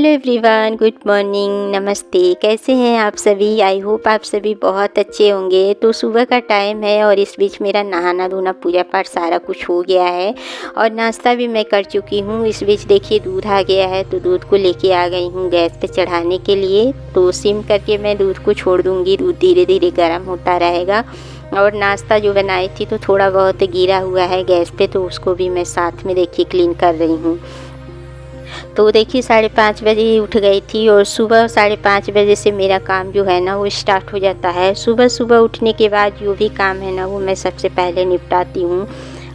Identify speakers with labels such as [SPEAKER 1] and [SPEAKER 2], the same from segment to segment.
[SPEAKER 1] Hello everyone, good morning, नमस्ते। कैसे हैं आप सभी? आई होप आप सभी बहुत अच्छे होंगे। तो सुबह का टाइम है और इस बीच मेरा नहाना धोना पूजा पाठ सारा कुछ हो गया है और नाश्ता भी मैं कर चुकी हूँ। इस बीच देखिए दूध आ गया है तो दूध को लेके आ गई हूँ गैस पे चढ़ाने के लिए। तो सिम करके मैं दूध को छोड़ दूँगी, दूध धीरे धीरे गर्म होता रहेगा। और नाश्ता जो बनाई थी तो थोड़ा बहुत गिरा हुआ है गैस पे, तो उसको भी मैं साथ में देखिए क्लीन कर रही हूँ। तो देखिए 5:30 बजे ही उठ गई थी और सुबह 5:30 बजे से मेरा काम जो है ना वो स्टार्ट हो जाता है। सुबह सुबह उठने के बाद जो भी काम है ना वो मैं सबसे पहले निपटाती हूँ।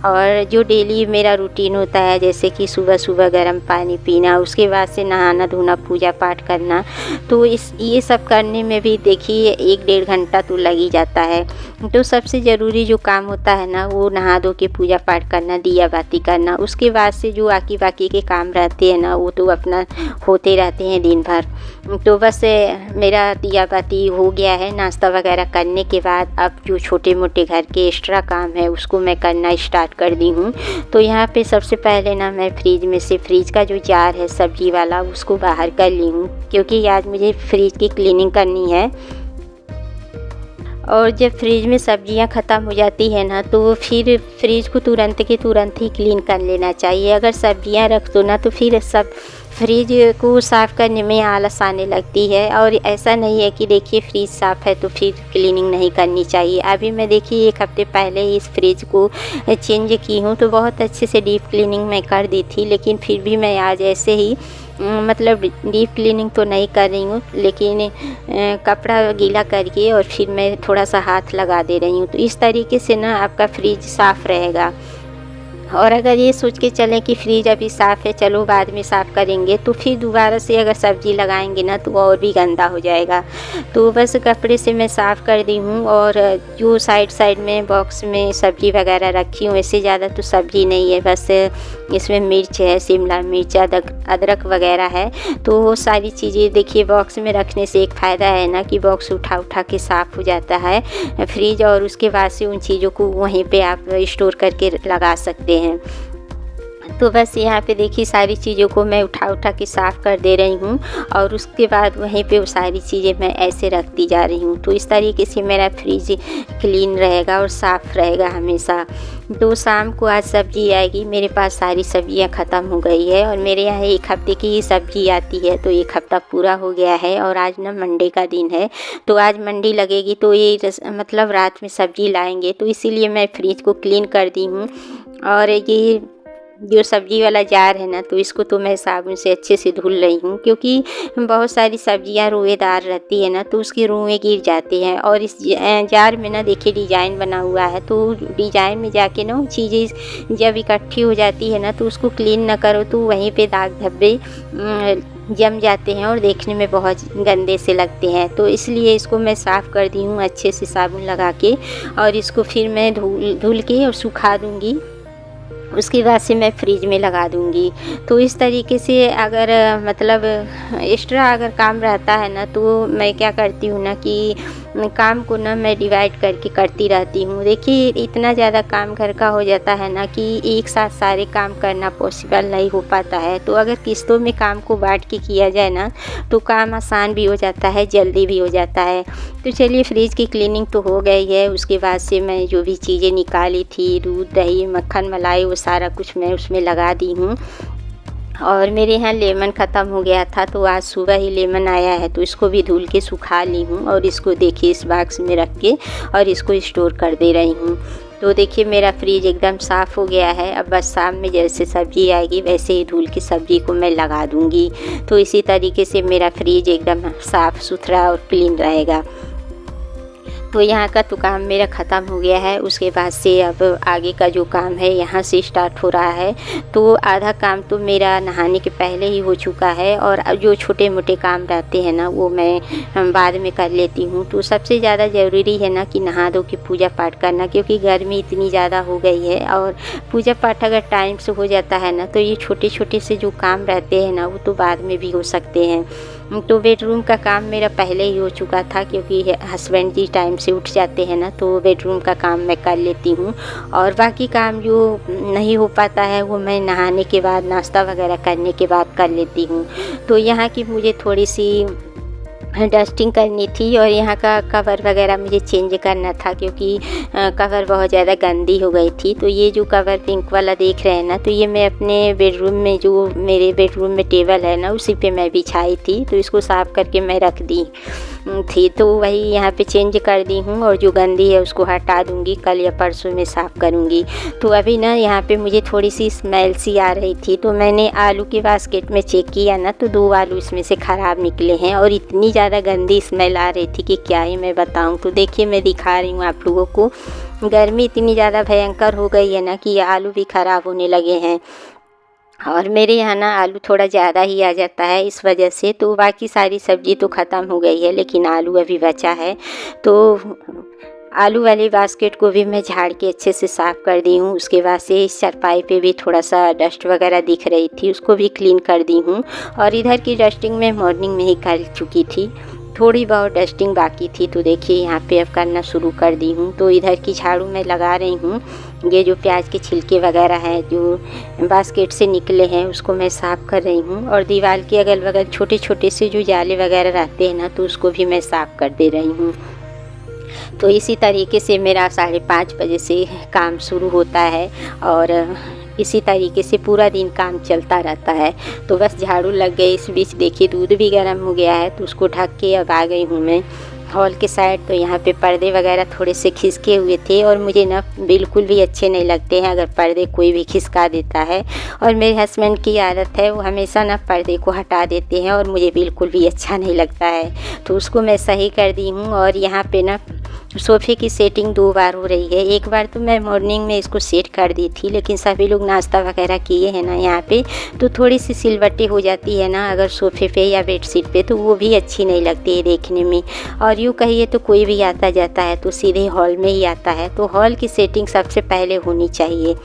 [SPEAKER 1] और जो डेली मेरा रूटीन होता है, जैसे कि सुबह सुबह गर्म पानी पीना, उसके बाद से नहाना धोना पूजा पाठ करना, तो ये सब करने में भी देखिए 1-1.5 घंटा तो लग ही जाता है। तो सबसे ज़रूरी जो काम होता है ना वो नहा धो के पूजा पाठ करना, दिया बाती करना। उसके बाद से जो बाकी के काम रहते हैं ना वो तो अपना होते रहते हैं दिन भर। तो बस मेरा दिया बाती हो गया है नाश्ता वगैरह करने के बाद। अब जो छोटे मोटे घर के एक्स्ट्रा काम है उसको मैं करना स्टार्ट कर दी हूँ। तो यहाँ पे सबसे पहले ना मैं फ्रिज का जो जार है सब्जी वाला उसको बाहर कर ली हूँ, क्योंकि आज मुझे फ्रिज की क्लीनिंग करनी है। और जब फ्रिज में सब्जियां ख़त्म हो जाती है ना तो फिर फ्रिज को तुरंत के तुरंत ही क्लीन कर लेना चाहिए। अगर सब्जियां रख दो ना तो फिर सब फ्रिज को साफ़ करने में आलस आने लगती है। और ऐसा नहीं है कि देखिए फ्रिज साफ़ है तो फिर क्लीनिंग नहीं करनी चाहिए। अभी मैं देखिए 1 हफ्ते पहले ही इस फ्रिज को चेंज की हूँ, तो बहुत अच्छे से डीप क्लीनिंग मैं कर दी थी। लेकिन फिर भी मैं आज ऐसे ही मतलब डीप क्लीनिंग तो नहीं कर रही हूँ, लेकिन कपड़ा गीला करके और फिर मैं थोड़ा सा हाथ लगा दे रही हूँ। तो इस तरीके से ना आपका फ्रिज साफ़ रहेगा। और अगर ये सोच के चलें कि फ्रिज अभी साफ़ है, चलो बाद में साफ़ करेंगे, तो फिर दोबारा से अगर सब्ज़ी लगाएंगे ना तो और भी गंदा हो जाएगा। तो बस कपड़े से मैं साफ़ कर दी हूँ। और जो साइड में बॉक्स में सब्ज़ी वगैरह रखी हूँ, इससे ज़्यादा तो सब्ज़ी नहीं है, बस इसमें मिर्च है, शिमला मिर्च, अदरक वगैरह है। तो वो सारी चीज़ें देखिए बॉक्स में रखने से एक फ़ायदा है ना कि बॉक्स उठा के साफ़ हो जाता है फ्रिज, और उसके बाद से उन चीज़ों को वहीं पे आप स्टोर करके लगा सकते हैं। तो बस यहाँ पे देखिए सारी चीज़ों को मैं उठा के साफ़ कर दे रही हूँ और उसके बाद वहीं पे वो सारी चीज़ें मैं ऐसे रखती जा रही हूँ। तो इस तरीके से मेरा फ्रिज क्लीन रहेगा और साफ़ रहेगा हमेशा। तो शाम को आज सब्ज़ी आएगी, मेरे पास सारी सब्ज़ियाँ ख़त्म हो गई है और मेरे यहाँ 1 हफ्ते की ही सब्ज़ी आती है, तो 1 हफ्ता पूरा हो गया है। और आज ना मंडे का दिन है, तो आज मंडी लगेगी, तो ये मतलब रात में सब्ज़ी लाएंगे, तो इसीलिए मैं फ्रिज को क्लीन कर दी हूँ। और ये जो सब्ज़ी वाला जार है ना तो इसको तो मैं साबुन से अच्छे से धुल रही हूँ, क्योंकि बहुत सारी सब्ज़ियाँ रोएदार रहती है ना तो उसके रुएँ गिर जाते हैं। और इस जार में ना देखिए डिज़ाइन बना हुआ है, तो डिज़ाइन में जाके ना वो चीज़ें जब इकट्ठी हो जाती है ना तो उसको क्लीन ना करो तो वहीं पे दाग धब्बे जम जाते हैं और देखने में बहुत गंदे से लगते हैं। तो इसलिए इसको मैं साफ़ कर दी हूँ अच्छे से साबुन लगा के, और इसको फिर मैं धुल के और सुखा दूँगी। उसके बाद से मैं फ्रिज में लगा दूँगी। तो इस तरीके से अगर मतलब एक्स्ट्रा अगर काम रहता है ना तो मैं क्या करती हूँ ना कि काम को ना मैं डिवाइड करके करती रहती हूँ। देखिए इतना ज़्यादा काम घर का हो जाता है ना कि एक साथ सारे काम करना पॉसिबल नहीं हो पाता है। तो अगर किस्तों में काम को बांट के किया जाए ना तो काम आसान भी हो जाता है, जल्दी भी हो जाता है। तो चलिए फ्रिज की क्लीनिंग तो हो गई है। उसके बाद से मैं जो भी चीज़ें निकाली थी, दूध दही मक्खन मलाई, वो सारा कुछ मैं उसमें लगा दी हूँ। और मेरे यहाँ लेमन ख़त्म हो गया था, तो आज सुबह ही लेमन आया है, तो इसको भी धुल के सुखा ली हूँ और इसको देखिए इस बॉक्स में रख के और इसको स्टोर कर दे रही हूँ। तो देखिए मेरा फ्रिज एकदम साफ़ हो गया है। अब बस शाम में जैसे सब्ज़ी आएगी वैसे ही धुल के सब्ज़ी को मैं लगा दूँगी। तो इसी तरीके से मेरा फ्रिज एकदम साफ़ सुथरा और क्लीन रहेगा। तो यहाँ का तो काम मेरा ख़त्म हो गया है। उसके बाद से अब आगे का जो काम है यहाँ से स्टार्ट हो रहा है। तो आधा काम तो मेरा नहाने के पहले ही हो चुका है और अब जो छोटे मोटे काम रहते हैं ना वो मैं बाद में कर लेती हूँ। तो सबसे ज़्यादा ज़रूरी है ना कि नहा धो के पूजा पाठ करना, क्योंकि गर्मी इतनी ज़्यादा हो गई है। और पूजा पाठ अगर टाइम से हो जाता है ना तो ये छोटे छोटे से जो काम रहते हैं ना वो तो बाद में भी हो सकते हैं। तो बेडरूम का काम मेरा पहले ही हो चुका था, क्योंकि हस्बैंड जी टाइम से उठ जाते हैं ना, तो बेडरूम का काम मैं कर लेती हूँ। और बाकी काम जो नहीं हो पाता है वो मैं नहाने के बाद, नाश्ता वगैरह करने के बाद कर लेती हूँ। तो यहाँ की मुझे थोड़ी सी डस्टिंग करनी थी और यहाँ का कवर वगैरह मुझे चेंज करना था, क्योंकि कवर बहुत ज़्यादा गंदी हो गई थी। तो ये जो कवर पिंक वाला देख रहे हैं ना, तो ये मैं अपने बेडरूम में, जो मेरे बेडरूम में टेबल है ना, उसी पे मैं बिछाई थी। तो इसको साफ़ करके मैं रख दी थी, तो वही यहाँ पे चेंज कर दी हूँ और जो गंदी है उसको हटा दूँगी, कल या परसों में साफ़ करूँगी। तो अभी ना यहाँ पे मुझे थोड़ी सी स्मेल सी आ रही थी, तो मैंने आलू के बास्केट में चेक किया ना, तो 2 आलू इसमें से ख़राब निकले हैं और इतनी ज़्यादा गंदी स्मेल आ रही थी कि क्या ही मैं बताऊँ। तो देखिए मैं दिखा रही हूँ आप लोगों को, गर्मी इतनी ज़्यादा भयंकर हो गई है ना कि ये आलू भी ख़राब होने लगे हैं। और मेरे यहाँ ना आलू थोड़ा ज़्यादा ही आ जाता है इस वजह से। तो बाकी सारी सब्ज़ी तो ख़त्म हो गई है, लेकिन आलू अभी बचा है। तो आलू वाली बास्केट को भी मैं झाड़ के अच्छे से साफ़ कर दी हूँ। उसके बाद से इस चारपाई पे भी थोड़ा सा डस्ट वगैरह दिख रही थी, उसको भी क्लीन कर दी हूँ। और इधर की डस्टिंग मैं मॉर्निंग में ही कर चुकी थी, थोड़ी बहुत डस्टिंग बाकी थी। तो देखिए यहाँ पे अब करना शुरू कर दी हूँ। तो इधर की झाड़ू मैं लगा रही हूँ। ये जो प्याज के छिलके वगैरह हैं जो बास्केट से निकले हैं, उसको मैं साफ़ कर रही हूँ। और दीवार के अगल बगल छोटे छोटे से जो जाले वगैरह रहते हैं ना, तो उसको भी मैं साफ़ कर दे रही हूँ। तो इसी तरीके से मेरा 5:30 बजे से काम शुरू होता है और इसी तरीके से पूरा दिन काम चलता रहता है। तो बस झाड़ू लग गई, इस बीच देखिए दूध भी गर्म हो गया है, तो उसको ढक के अब आ गई हूँ मैं हॉल के साइड। तो यहाँ पे पर्दे वगैरह थोड़े से खिसके हुए थे और मुझे ना बिल्कुल भी अच्छे नहीं लगते हैं अगर पर्दे कोई भी खिसका देता है। और मेरे हस्बैंड की आदत है, वो हमेशा ना पर्दे को हटा देते हैं और मुझे बिल्कुल भी अच्छा नहीं लगता है। तो उसको मैं सही कर दी हूँ। और यहाँ पे ना सोफ़े की सेटिंग 2 बार हो रही है। एक बार तो मैं मॉर्निंग में इसको सेट कर दी थी, लेकिन सभी लोग नाश्ता वगैरह किए हैं ना यहाँ पे, तो थोड़ी सी सिलवटें हो जाती है ना अगर सोफ़े पे या बेडशीट पे, तो वो भी अच्छी नहीं लगती है देखने में। और यूँ कहिए तो कोई भी आता जाता है तो सीधे हॉल में ही आता है, तो हॉल की सेटिंग सबसे पहले होनी चाहिए।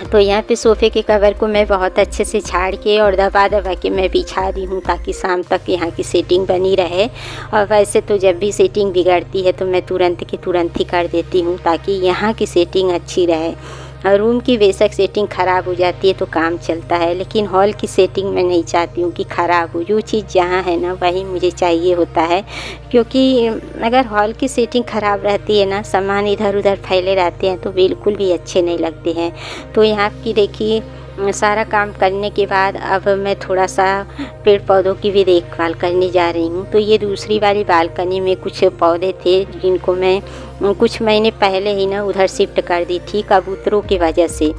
[SPEAKER 1] तो यहाँ पे सोफ़े के कवर को मैं बहुत अच्छे से झाड़ के और दबा दबा के मैं बिछा दी हूँ, ताकि शाम तक यहाँ की सेटिंग बनी रहे। और वैसे तो जब भी सेटिंग बिगड़ती है तो मैं तुरंत की तुरंत ही कर देती हूँ, ताकि यहाँ की सेटिंग अच्छी रहे। रूम की बेशक सेटिंग ख़राब हो जाती है तो काम चलता है, लेकिन हॉल की सेटिंग मैं नहीं चाहती हूँ कि ख़राब हो। जो चीज़ जहाँ है ना वही मुझे चाहिए होता है, क्योंकि अगर हॉल की सेटिंग ख़राब रहती है ना, सामान इधर उधर फैले रहते हैं तो बिल्कुल भी अच्छे नहीं लगते हैं। तो यहाँ की देखिए सारा काम करने के बाद अब मैं थोड़ा सा पेड़ पौधों की भी देखभाल करने जा रही हूँ। तो ये दूसरी वाली बालकनी में कुछ पौधे थे जिनको मैं कुछ महीने पहले ही ना उधर शिफ्ट कर दी थी कबूतरों की वजह से।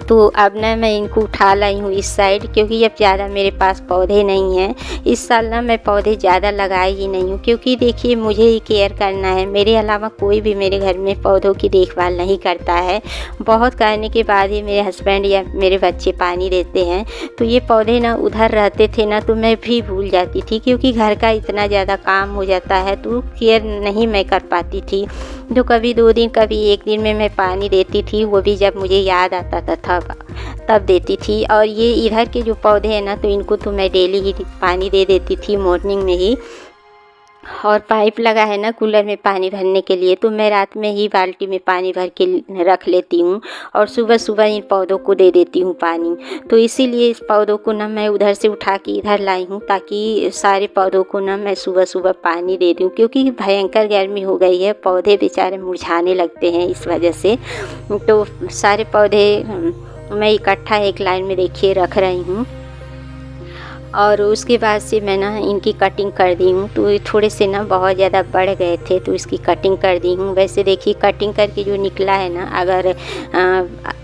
[SPEAKER 1] तो अब ना मैं इनको उठा लाई हूँ इस साइड, क्योंकि अब ज़्यादा मेरे पास पौधे नहीं हैं। इस साल ना मैं पौधे ज़्यादा लगाई ही नहीं हूँ, क्योंकि देखिए मुझे ही केयर करना है, मेरे अलावा कोई भी मेरे घर में पौधों की देखभाल नहीं करता है। बहुत करने के बाद ही मेरे हस्बैंड या मेरे बच्चे पानी देते हैं। तो ये पौधे ना उधर रहते थे ना, तो मैं भी भूल जाती थी, क्योंकि घर का इतना ज़्यादा काम हो जाता है तो केयर नहीं मैं कर पाती थी। तो कभी 2 दिन कभी 1 दिन में मैं पानी देती थी, वो भी जब मुझे याद आता था तब देती थी। और ये इधर के जो पौधे हैं ना, तो इनको तो मैं डेली ही पानी दे देती थी मॉर्निंग में ही। और पाइप लगा है ना कूलर में पानी भरने के लिए, तो मैं रात में ही बाल्टी में पानी भर के रख लेती हूँ और सुबह सुबह इन पौधों को दे देती हूँ पानी। तो इसीलिए इस पौधों को ना मैं उधर से उठा के इधर लाई हूँ, ताकि सारे पौधों को ना मैं सुबह सुबह पानी दे दूँ, क्योंकि भयंकर गर्मी हो गई है, पौधे बेचारे मुरझाने लगते हैं इस वजह से। तो सारे पौधे मैं इकट्ठा एक लाइन में देखिए रख रही हूँ। और उसके बाद से मैं ना इनकी कटिंग कर दी हूँ। तो ये थोड़े से ना बहुत ज़्यादा बढ़ गए थे, तो इसकी कटिंग कर दी हूँ। वैसे देखिए कटिंग करके जो निकला है ना, अगर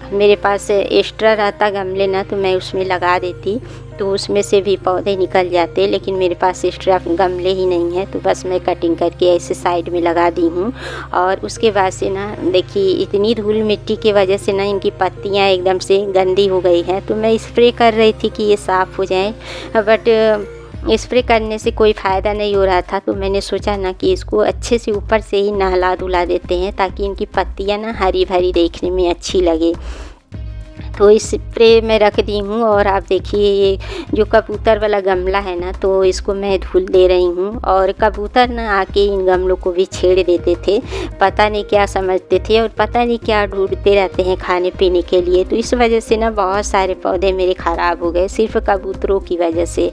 [SPEAKER 1] मेरे पास एक्स्ट्रा रहता गमले ना, तो मैं उसमें लगा देती, तो उसमें से भी पौधे निकल जाते, लेकिन मेरे पास एक्स्ट्रा गमले ही नहीं है, तो बस मैं कटिंग करके ऐसे साइड में लगा दी हूँ। और उसके बाद से ना देखिए इतनी धूल मिट्टी की वजह से ना इनकी पत्तियाँ एकदम से गंदी हो गई हैं। तो मैं स्प्रे कर रही थी कि ये साफ़ हो जाए, बट स्प्रे करने से कोई फ़ायदा नहीं हो रहा था। तो मैंने सोचा ना कि इसको अच्छे से ऊपर से ही नहला धुला देते हैं, ताकि इनकी पत्तियाँ ना हरी भरी देखने में अच्छी लगे। तो इस स्प्रे में रख दी हूँ। और आप देखिए ये जो कबूतर वाला गमला है ना, तो इसको मैं धुल दे रही हूँ। और कबूतर ना आके इन गमलों को भी छेड़ देते थे, पता नहीं क्या समझते थे और पता नहीं क्या ढूंढते रहते हैं खाने पीने के लिए। तो इस वजह से ना बहुत सारे पौधे मेरे ख़राब हो गए, सिर्फ कबूतरों की वजह से।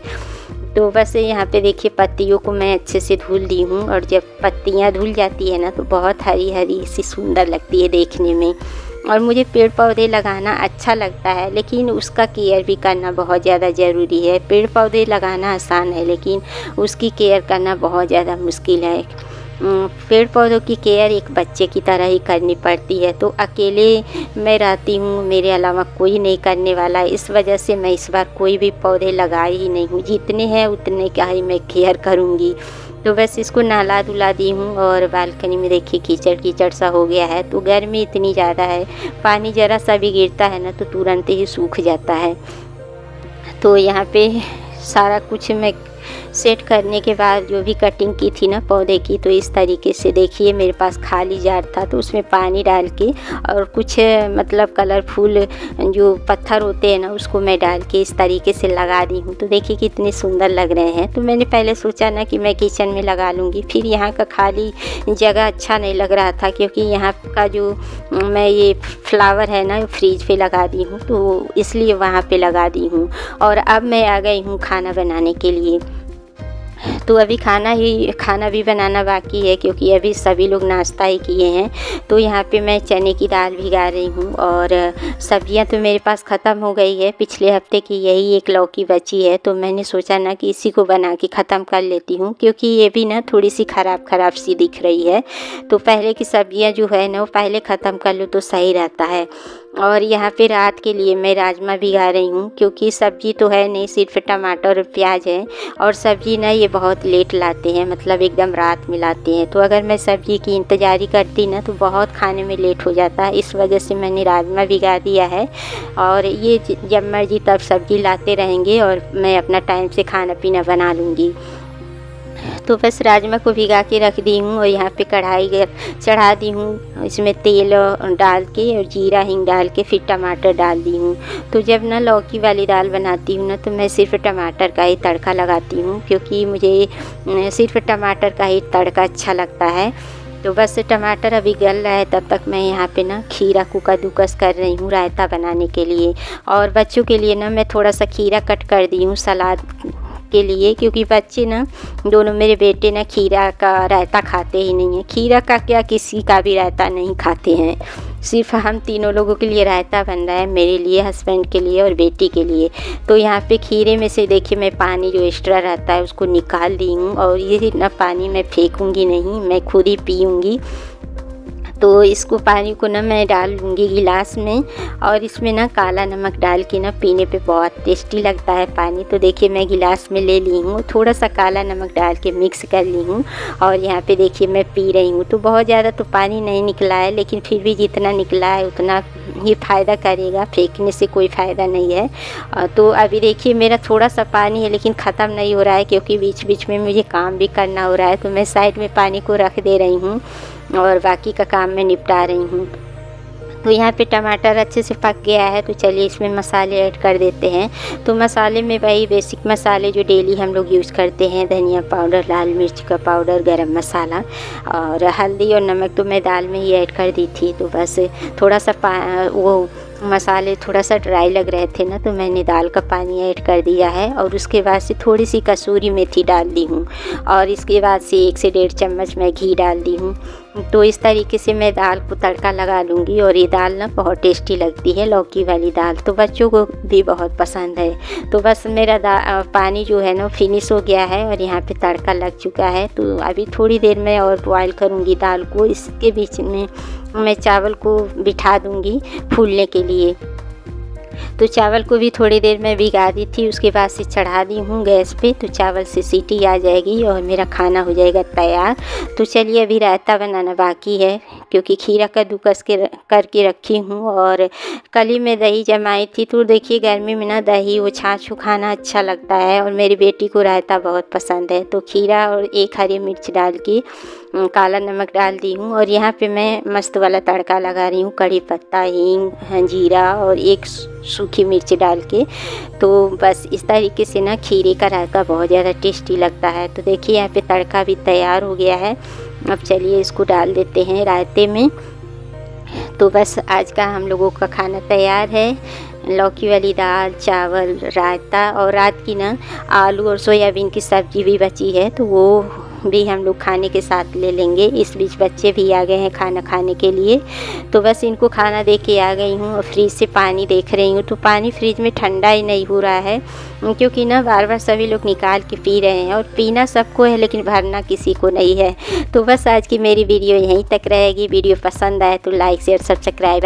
[SPEAKER 1] तो बस यहाँ पे देखिए पत्तियों को मैं अच्छे से धुल दी हूँ। और जब पत्तियाँ धुल जाती है ना, तो बहुत हरी हरी सी सुंदर लगती है देखने में। और मुझे पेड़ पौधे लगाना अच्छा लगता है, लेकिन उसका केयर भी करना बहुत ज़्यादा ज़रूरी है। पेड़ पौधे लगाना आसान है, लेकिन उसकी केयर करना बहुत ज़्यादा मुश्किल है। पेड़ पौधों की केयर एक बच्चे की तरह ही करनी पड़ती है। तो अकेले मैं रहती हूँ, मेरे अलावा कोई नहीं करने वाला, इस वजह से मैं इस बार कोई भी पौधे लगाए ही नहीं हूँ। जितने हैं उतने का ही मैं केयर करूँगी। तो बस इसको नहला धुला दी हूँ। और बालकनी में देखिए कीचड़ कीचड़ सा हो गया है। तो गर्मी इतनी ज़्यादा है, पानी ज़रा सा भी गिरता है ना तो तुरंत ही सूख जाता है। तो यहाँ पे सारा कुछ मैं सेट करने के बाद जो भी कटिंग की थी ना पौधे की, तो इस तरीके से देखिए मेरे पास खाली जार था, तो उसमें पानी डाल के और कुछ मतलब कलरफुल जो पत्थर होते हैं ना, उसको मैं डाल के इस तरीके से लगा दी हूँ। तो देखिए कितने सुंदर लग रहे हैं। तो मैंने पहले सोचा ना कि मैं किचन में लगा लूँगी, फिर यहाँ का खाली जगह अच्छा नहीं लग रहा था, क्योंकि यहाँ का जो मैं ये फ्लावर है ना फ्रिज पे लगा दी हूँ, तो इसलिए वहाँ पे लगा दी हूँ। और अब मैं आ गई हूँ खाना बनाने के लिए। तो अभी खाना भी बनाना बाकी है, क्योंकि अभी सभी लोग नाश्ता ही किए हैं। तो यहाँ पे मैं चने की दाल भिगा रही हूँ। और सब्जियाँ तो मेरे पास ख़त्म हो गई है, पिछले हफ्ते की यही एक लौकी बची है। तो मैंने सोचा ना कि इसी को बना के ख़त्म कर लेती हूँ, क्योंकि ये भी ना थोड़ी सी ख़राब सी दिख रही है। तो पहले की सब्जियाँ जो है ना वो पहले ख़त्म कर लो तो सही रहता है। और यहाँ पे रात के लिए मैं राजमा भिगा रही हूँ, क्योंकि सब्जी तो है नहीं, सिर्फ टमाटर और प्याज है। और सब्जी ना ये बहुत लेट लाते हैं, मतलब एकदम रात में लाते हैं। तो अगर मैं सब्जी की इंतज़ारी करती ना तो बहुत खाने में लेट हो जाता है, इस वजह से मैंने राजमा भिगा दिया है। और ये जब मर्जी तब सब्जी लाते रहेंगे और मैं अपना टाइम से खाना पीना बना लूँगी। तो बस राजमा को भिगा के रख दी हूँ। और यहाँ पे कढ़ाई चढ़ा दी हूँ, इसमें तेल डाल के और जीरा हिंग डाल के फिर टमाटर डाल दी हूँ। तो जब ना लौकी वाली दाल बनाती हूँ ना, तो मैं सिर्फ टमाटर का ही तड़का लगाती हूँ, क्योंकि मुझे सिर्फ टमाटर का ही तड़का अच्छा लगता है। तो बस टमाटर अभी गल रहा है, तब तक मैं यहाँ पे ना खीरा को कद्दूकस कर रही हूँ रायता बनाने के लिए। और बच्चों के लिए ना मैं थोड़ा सा खीरा कट कर दी हूँ सलाद के लिए, क्योंकि बच्चे ना दोनों मेरे बेटे ना खीरा का रायता खाते ही नहीं हैं। खीरा का क्या, किसी का भी रायता नहीं खाते हैं, सिर्फ हम तीनों लोगों के लिए रायता बन रहा है, मेरे लिए, हस्बैंड के लिए और बेटी के लिए। तो यहाँ पे खीरे में से देखिए मैं पानी जो एक्स्ट्रा रहता है उसको निकाल दी हूँ। और ये ना पानी मैं फेंकूँगी नहीं, मैं खुद ही पीऊँगी। तो इसको पानी को ना मैं डाल लूँगी गिलास में। और इसमें ना काला नमक डाल के ना पीने पे बहुत टेस्टी लगता है पानी। तो देखिए मैं गिलास में ले ली हूँ, थोड़ा सा काला नमक डाल के मिक्स कर ली हूँ। और यहाँ पे देखिए मैं पी रही हूँ। तो बहुत ज़्यादा तो पानी नहीं निकला है, लेकिन फिर भी जितना निकला है उतना ही फ़ायदा करेगा, फेंकने से कोई फ़ायदा नहीं है। तो अभी देखिए मेरा थोड़ा सा पानी है, लेकिन ख़त्म नहीं हो रहा है, क्योंकि बीच बीच में मुझे काम भी करना हो रहा है। तो मैं साइड में पानी को रख दे रही हूँ और बाकी का काम मैं निपटा रही हूँ। तो यहाँ पे टमाटर अच्छे से पक गया है, तो चलिए इसमें मसाले ऐड कर देते हैं। तो मसाले में वही बेसिक मसाले जो डेली हम लोग यूज़ करते हैं, धनिया पाउडर, लाल मिर्च का पाउडर, गरम मसाला और हल्दी और नमक तो मैं दाल में ही ऐड कर दी थी। तो बस थोड़ा सा वो मसाले थोड़ा सा ड्राई लग रहे थे ना, तो मैंने दाल का पानी ऐड कर दिया है। और उसके बाद से थोड़ी सी कसूरी मेथी डाल दी हूँ। और इसके बाद से 1 से 1.5 चम्मच मैं घी डाल दी हूँ। तो इस तरीके से मैं दाल को तड़का लगा लूँगी। और ये दाल ना बहुत टेस्टी लगती है, लौकी वाली दाल, तो बच्चों को भी बहुत पसंद है। तो बस मेरा पानी जो है ना फिनिश हो गया है और यहाँ पे तड़का लग चुका है। तो अभी थोड़ी देर में और बॉयल करूँगी दाल को। इसके बीच में मैं चावल को बिठा दूँगी फूलने के लिए। तो चावल को भी थोड़ी देर में भिगा दी थी, उसके बाद से चढ़ा दी हूँ गैस पे। तो चावल से सीटी आ जाएगी और मेरा खाना हो जाएगा तैयार। तो चलिए अभी रायता बनाना बाकी है, क्योंकि खीरा कद्दूकस करके रखी हूँ। और कल ही मैं दही जमाई थी। तो देखिए गर्मी में ना दही वो छाछ खाना अच्छा लगता है, और मेरी बेटी को रायता बहुत पसंद है। तो खीरा और 1 हरी मिर्च डाल के काला नमक डाल दी हूँ और यहाँ पे मैं मस्त वाला तड़का लगा रही हूँ, कड़ी पत्ता, हींग, जीरा और एक सूखी मिर्च डाल के। तो बस इस तरीके से ना खीरे का रायता बहुत ज़्यादा टेस्टी लगता है। तो देखिए यहाँ पे तड़का भी तैयार हो गया है। अब चलिए इसको डाल देते हैं रायते में। तो बस आज का हम लोगों का खाना तैयार है। लौकी वाली दाल, चावल, रायता और रात की ना आलू और सोयाबीन की सब्ज़ी भी बची है, तो वो भी हम लोग खाने के साथ ले लेंगे। इस बीच बच्चे भी आ गए हैं खाना खाने के लिए। तो बस इनको खाना दे के आ गई हूँ और फ्रिज से पानी देख रही हूँ। तो पानी फ्रिज में ठंडा ही नहीं हो रहा है, क्योंकि ना बार बार सभी लोग निकाल के पी रहे हैं। और पीना सबको है लेकिन भरना किसी को नहीं है। तो बस आज की मेरी वीडियो यहीं तक रहेगी। वीडियो पसंद आए तो लाइक शेयर सब्सक्राइब